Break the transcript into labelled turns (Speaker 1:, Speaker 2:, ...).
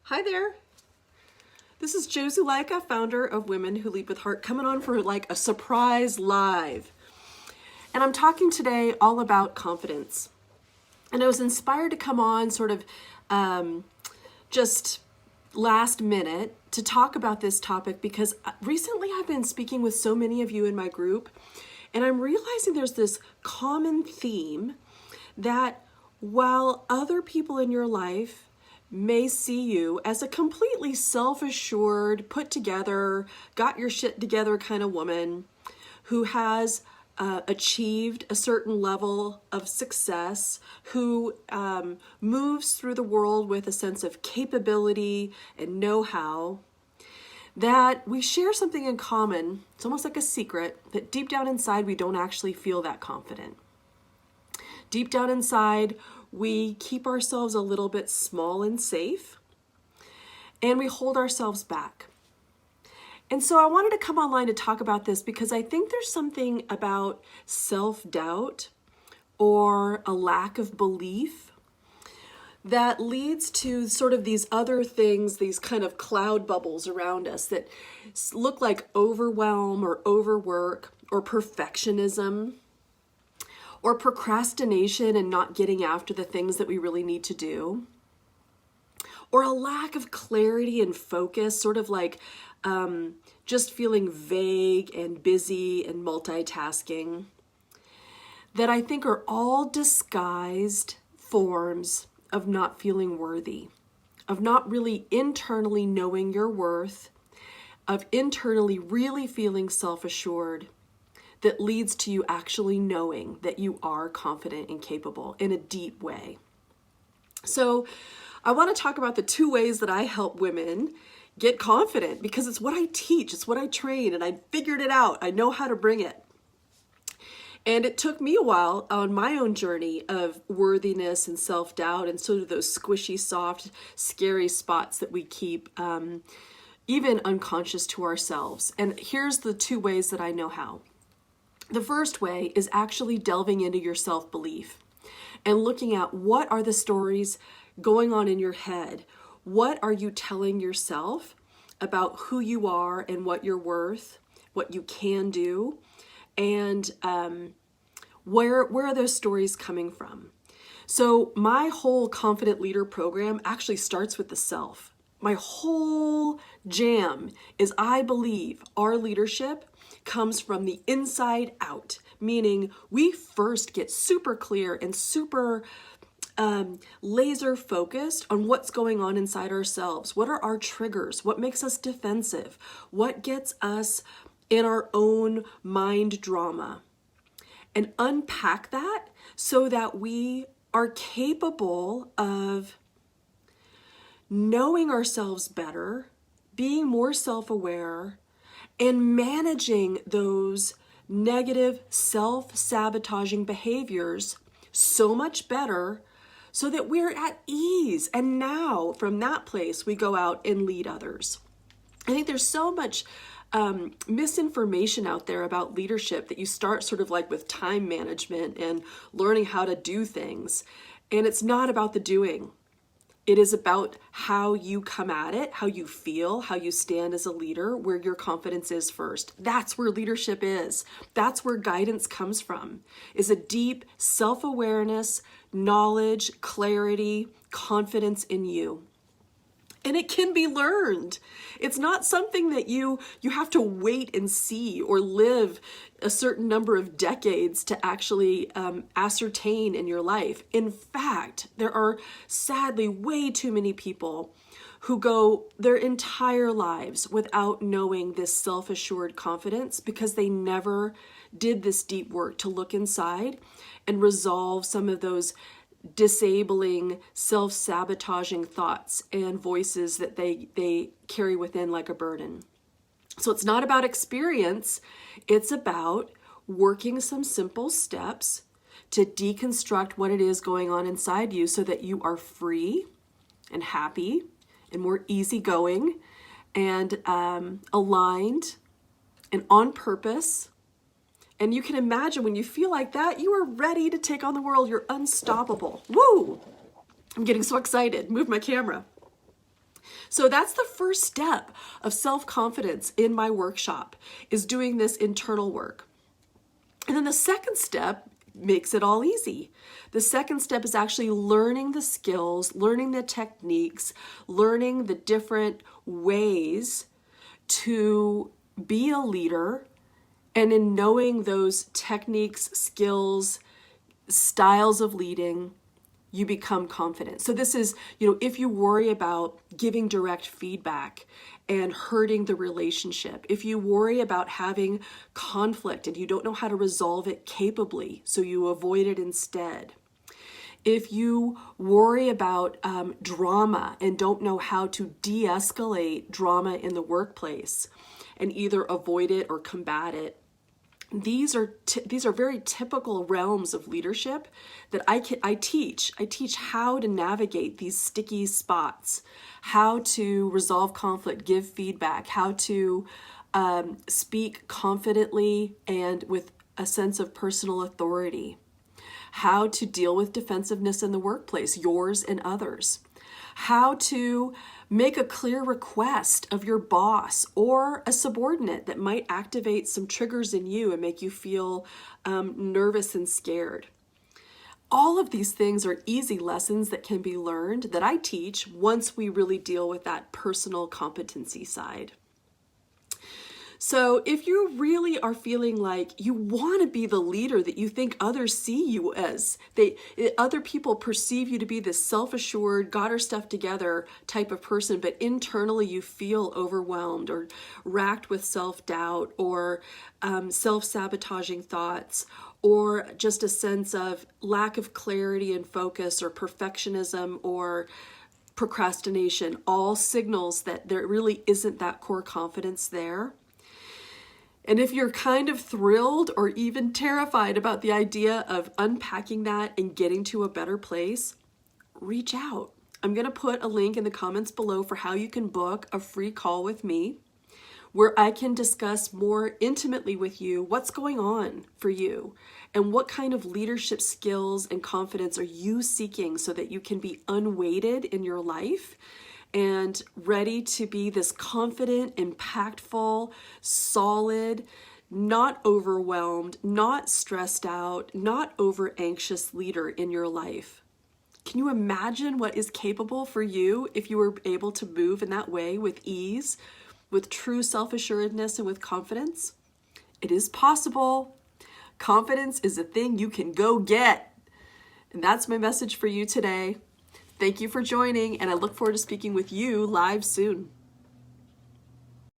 Speaker 1: Hi there. This is Jo Zulaika, founder of Women Who Lead with Heart, coming on for like a surprise live. And I'm talking today all about confidence. And I was inspired to come on sort of just last minute to talk about this topic because recently I've been speaking with so many of you in my group, and I'm realizing there's this common theme that while other people in your life may see you as a completely self-assured, put together, got your shit together kind of woman who has achieved a certain level of success, who moves through the world with a sense of capability and know-how, that we share something in common. It's almost like a secret that deep down inside we don't actually feel that confident. Deep down inside, we keep ourselves a little bit small and safe, and we hold ourselves back. And so I wanted to come online to talk about this because I think there's something about self-doubt or a lack of belief that leads to sort of these other things, these kind of cloud bubbles around us that look like overwhelm or overwork or perfectionism or procrastination and not getting after the things that we really need to do, or a lack of clarity and focus, sort of like just feeling vague and busy and multitasking, that I think are all disguised forms of not feeling worthy, of not really internally knowing your worth, of internally really feeling self-assured, that leads to you actually knowing that you are confident and capable in a deep way. So I want to talk about the two ways that I help women get confident, because it's what I teach, it's what I train, and I figured it out. I know how to bring it. And it took me a while on my own journey of worthiness and self-doubt and sort of those squishy, soft, scary spots that we keep even unconscious to ourselves. And here's the two ways that I know how. The first way is actually delving into your self-belief and looking at what are the stories going on in your head. What are you telling yourself about who you are and what you're worth, what you can do, and where are those stories coming from? So my whole Confident Leader program actually starts with the self. My whole jam is I believe our leadership comes from the inside out, meaning we first get super clear and super laser focused on what's going on inside ourselves. What are our triggers? What makes us defensive? What gets us in our own mind drama? And unpack that so that we are capable of knowing ourselves better, being more self-aware, and managing those negative self-sabotaging behaviors so much better so that we're at ease. And now from that place, we go out and lead others. I think there's so much misinformation out there about leadership that you start sort of like with time management and learning how to do things. And it's not about the doing. It is about how you come at it, how you feel, how you stand as a leader, where your confidence is first. That's where leadership is. That's where guidance comes from, is a deep self-awareness, knowledge, clarity, confidence in you. And it can be learned. It's not something that you have to wait and see or live a certain number of decades to actually ascertain in your life. In fact, there are sadly way too many people who go their entire lives without knowing this self-assured confidence because they never did this deep work to look inside and resolve some of those disabling, self-sabotaging thoughts and voices that they carry within like a burden. So it's not about experience, it's about working some simple steps to deconstruct what it is going on inside you so that you are free and happy and more easygoing and aligned and on purpose. And you can imagine when you feel like that, you are ready to take on the world. You're unstoppable. Woo! I'm getting so excited. Move my camera. So that's the first step of self-confidence in my workshop, is doing this internal work. And then the second step makes it all easy. The second step is actually learning the skills, learning the techniques, learning the different ways to be a leader. And in knowing those techniques, skills, styles of leading, you become confident. So this is, if you worry about giving direct feedback and hurting the relationship, if you worry about having conflict and you don't know how to resolve it capably, so you avoid it instead, if you worry about drama and don't know how to de-escalate drama in the workplace and either avoid it or combat it, these are very typical realms of leadership that I teach. I teach how to navigate these sticky spots, how to resolve conflict, give feedback, how to speak confidently and with a sense of personal authority, how to deal with defensiveness in the workplace, yours and others, how to make a clear request of your boss or a subordinate that might activate some triggers in you and make you feel nervous and scared. All of these things are easy lessons that can be learned that I teach once we really deal with that personal competency side. So if you really are feeling like you want to be the leader that you think others see you as, other people perceive you to be this self-assured, got her stuff together type of person, but internally you feel overwhelmed or racked with self-doubt or self-sabotaging thoughts, or just a sense of lack of clarity and focus or perfectionism or procrastination, all signals that there really isn't that core confidence there. And if you're kind of thrilled or even terrified about the idea of unpacking that and getting to a better place, reach out. I'm going to put a link in the comments below for how you can book a free call with me, where I can discuss more intimately with you what's going on for you and what kind of leadership skills and confidence are you seeking so that you can be unweighted in your life and ready to be this confident, impactful, solid, not overwhelmed, not stressed out, not over anxious leader in your life. Can you imagine what is capable for you if you were able to move in that way with ease, with true self-assuredness and with confidence? It is possible. Confidence is a thing you can go get. And that's my message for you today. Thank you for joining, and I look forward to speaking with you live soon.